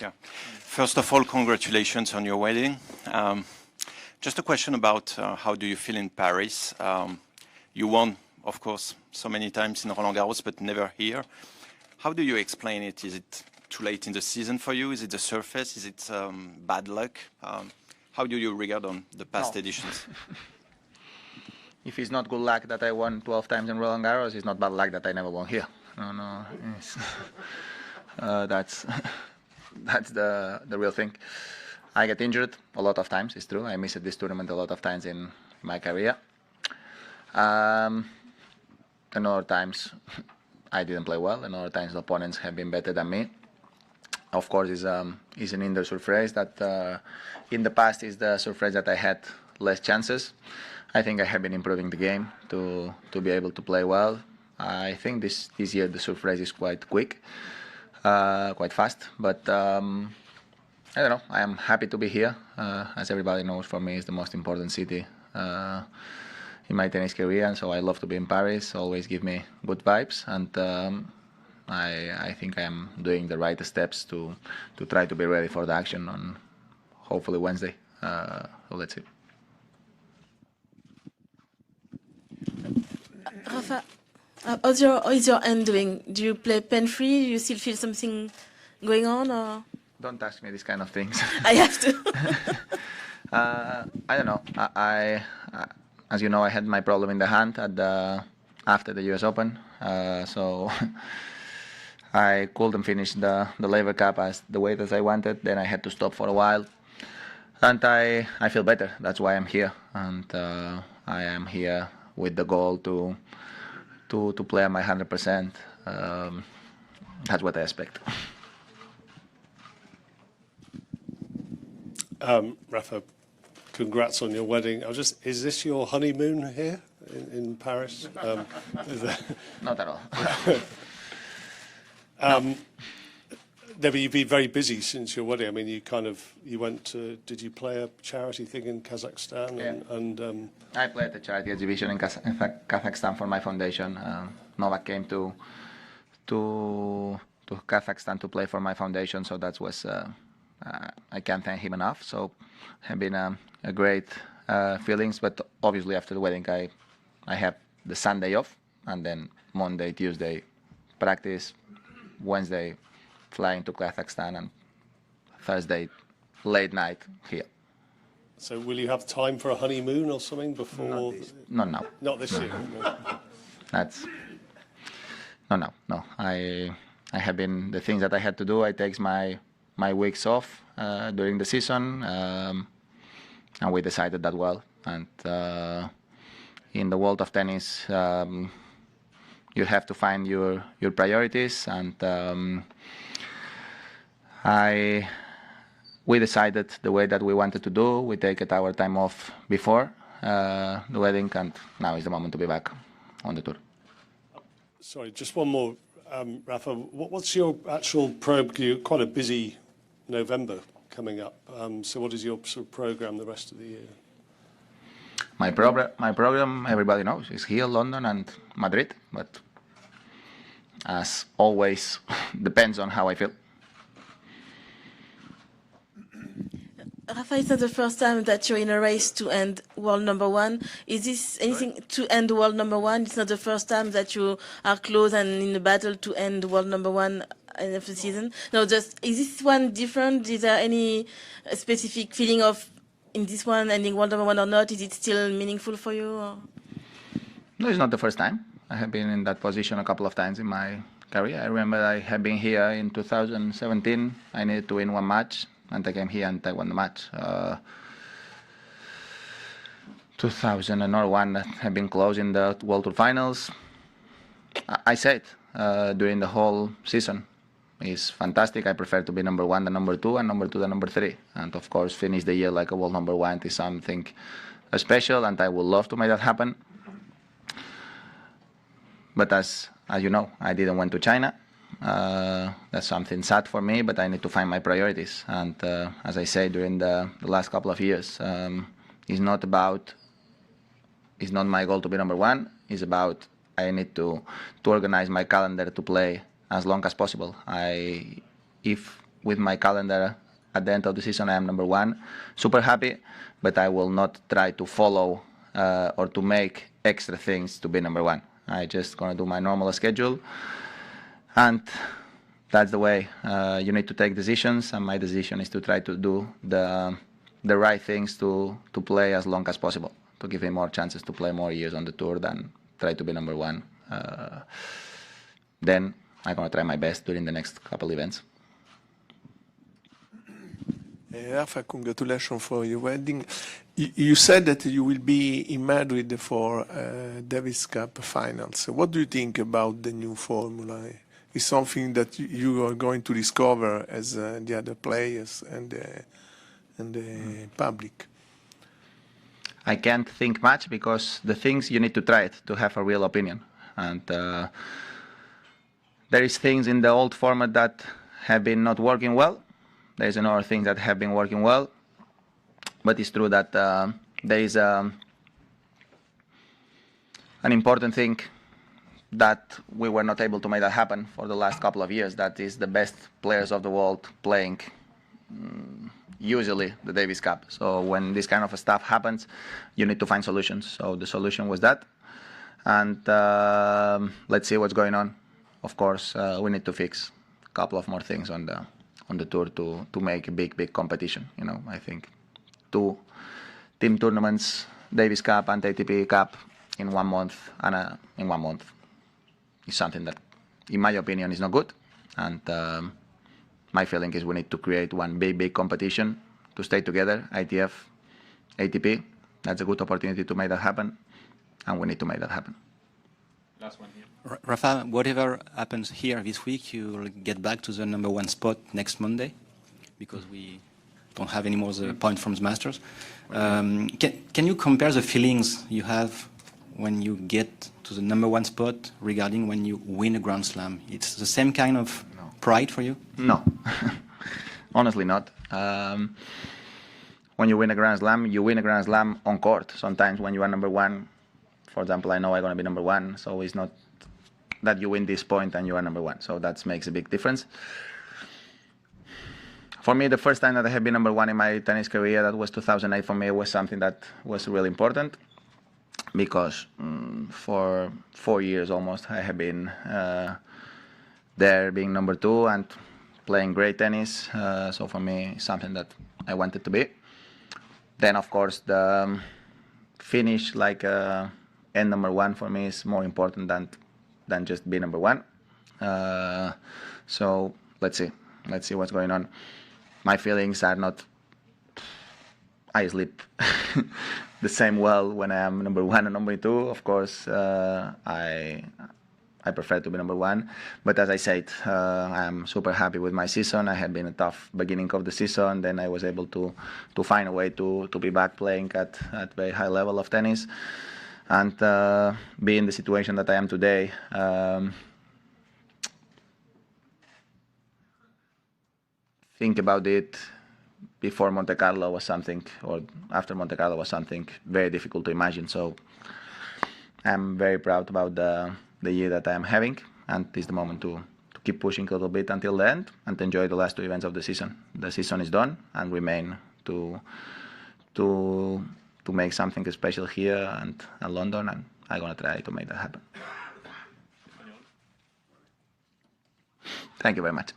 Yeah. First of all, congratulations on your wedding. Just a question about how do you feel in Paris? You won, of course, so many times in Roland Garros, but never here. How do you explain it? Is it too late in the season for you? Is it the surface? Is it bad luck? How do you regard on the past editions? If it's not good luck that I won 12 times in Roland Garros, it's not bad luck that I never won here. No, that's the real thing. I get injured a lot of times, it's true. I missed this tournament a lot of times in my career. And other times I didn't play well, and other times the opponents have been better than me. Of course, it's an indoor surface that in the past is the surface that I had less chances. I think I have been improving the game to be able to play well. I think this year the surface is quite quick, quite fast, but I don't know. I am happy to be here. As everybody knows, for me, it's the most important city in my tennis career, and so I love to be in Paris. Always give me good vibes, and I think I am doing the right steps to try to be ready for the action on hopefully Wednesday. So let's see. Rafa, how's your hand doing? Do you play pen-free? Do you still feel something going on? Or? Don't ask me these kind of things. I have to. I don't know. As you know, I had my problem in the hand after the US Open, so I couldn't finish the Laver Cup as the way that I wanted. Then I had to stop for a while, and I feel better. That's why I'm here, and I am here with the goal to play at my 100%. That's what I expect. Rafa, congrats on your wedding. Is this your honeymoon here in Paris? Not at all. No, but you've been very busy since your wedding. I mean, you went to, did you play a charity thing in Kazakhstan? Yeah. And I played a charity exhibition in Kazakhstan for my foundation. Novak came to Kazakhstan to play for my foundation, so that was I can't thank him enough. So have been a great feelings, but obviously after the wedding I have the Sunday off, and then Monday, Tuesday practice, Wednesday flying to Kazakhstan, and Thursday late night here. So will you have time for a honeymoon or something before? Not now. Not this year. No. No. I have been the things that I had to do. I take my weeks off during the season, and we decided that well. And in the world of tennis, you have to find your priorities, and we decided the way that we wanted to do. We take our time off before the wedding, and now is the moment to be back on the tour. Sorry, just one more, Rafa. What's your actual program? Quite a busy November coming up. So what is your sort of program the rest of the year? My program, everybody knows, is here, London and Madrid, but as always, depends on how I feel. Rafa, it's not the first time that you're in a race to end world number one. Is this anything to end world number one? It's not the first time that you are close and in a battle to end world number one end of the season. No, just is this one different? Is there any specific feeling of in this one ending world number one or not? Is it still meaningful for you? Or? No, it's not the first time. I have been in that position a couple of times in my career. I remember I have been here in 2017. I needed to win one match, and I came here and I won the match. 2001 have been close in the World Tour Finals. I said during the whole season, it's fantastic. I prefer to be number one than number two, and number two than number three. And of course, finish the year like a world number one is something special, and I would love to make that happen. But as you know, I didn't went to China. That's something sad for me, but I need to find my priorities. And as I say, during the last couple of years, it's not my goal to be number one. It's about I need to organize my calendar to play as long as possible. If with my calendar at the end of the season, I am number one. Super happy, but I will not try to follow or to make extra things to be number one. I just gonna do my normal schedule, and that's the way. You need to take decisions, and my decision is to try to do the right things to play as long as possible, to give him more chances to play more years on the tour than try to be number one. Then I'm gonna try my best during the next couple events. Rafa, congratulations for your wedding. You said that you will be in Madrid for Davis Cup finals. What do you think about the new formula? Is something that you are going to discover as the other players and the public? I can't think much because the things you need to try it to have a real opinion. And there is things in the old format that have been not working well. There is another thing that have been working well. But it's true that there is an important thing that we were not able to make that happen for the last couple of years. That is the best players of the world playing usually the Davis Cup. So when this kind of stuff happens, you need to find solutions. So the solution was that. And let's see what's going on. Of course, we need to fix a couple of more things on the tour to make a big competition. You know, I think 2 team tournaments, Davis Cup and ATP Cup in 1 month and in 1 month is something that, in my opinion, is not good. And my feeling is we need to create one big competition to stay together, ITF, ATP. That's a good opportunity to make that happen, and we need to make that happen. Last one here. Rafa, whatever happens here this week, you'll get back to the #1 spot next Monday, because we don't have any more the point from the Masters. Can you compare the feelings you have when you get to the #1 spot regarding when you win a Grand Slam? It's the same kind of pride for you? No, honestly not. When you win a Grand Slam, you win a Grand Slam on court. Sometimes when you are #1, for example, I know I'm going to be #1, so it's not that you win this point and you are #1. So that makes a big difference. For me, the first time that I have been #1 in my tennis career, that was 2008. For me, it was something that was really important, because for 4 years almost, I have been there being #2 and playing great tennis. So for me, it's something that I wanted to be. Then, of course, the finish like end #1 for me is more important than just be #1. So let's see what's going on. My feelings are not. I sleep the same well when I am #1 and #2. Of course, I prefer to be #1. But as I said, I'm super happy with my season. I had been a tough beginning of the season. Then I was able to find a way to be back playing at very high level of tennis, and be in the situation that I am today. Think about it. Before Monte Carlo was something, or after Monte Carlo was something very difficult to imagine. So I'm very proud about the year that I am having, and it's the moment to keep pushing a little bit until the end and enjoy the last 2 events of the season. The season is done, and remain to make something special here and London, and I'm gonna try to make that happen. Thank you very much.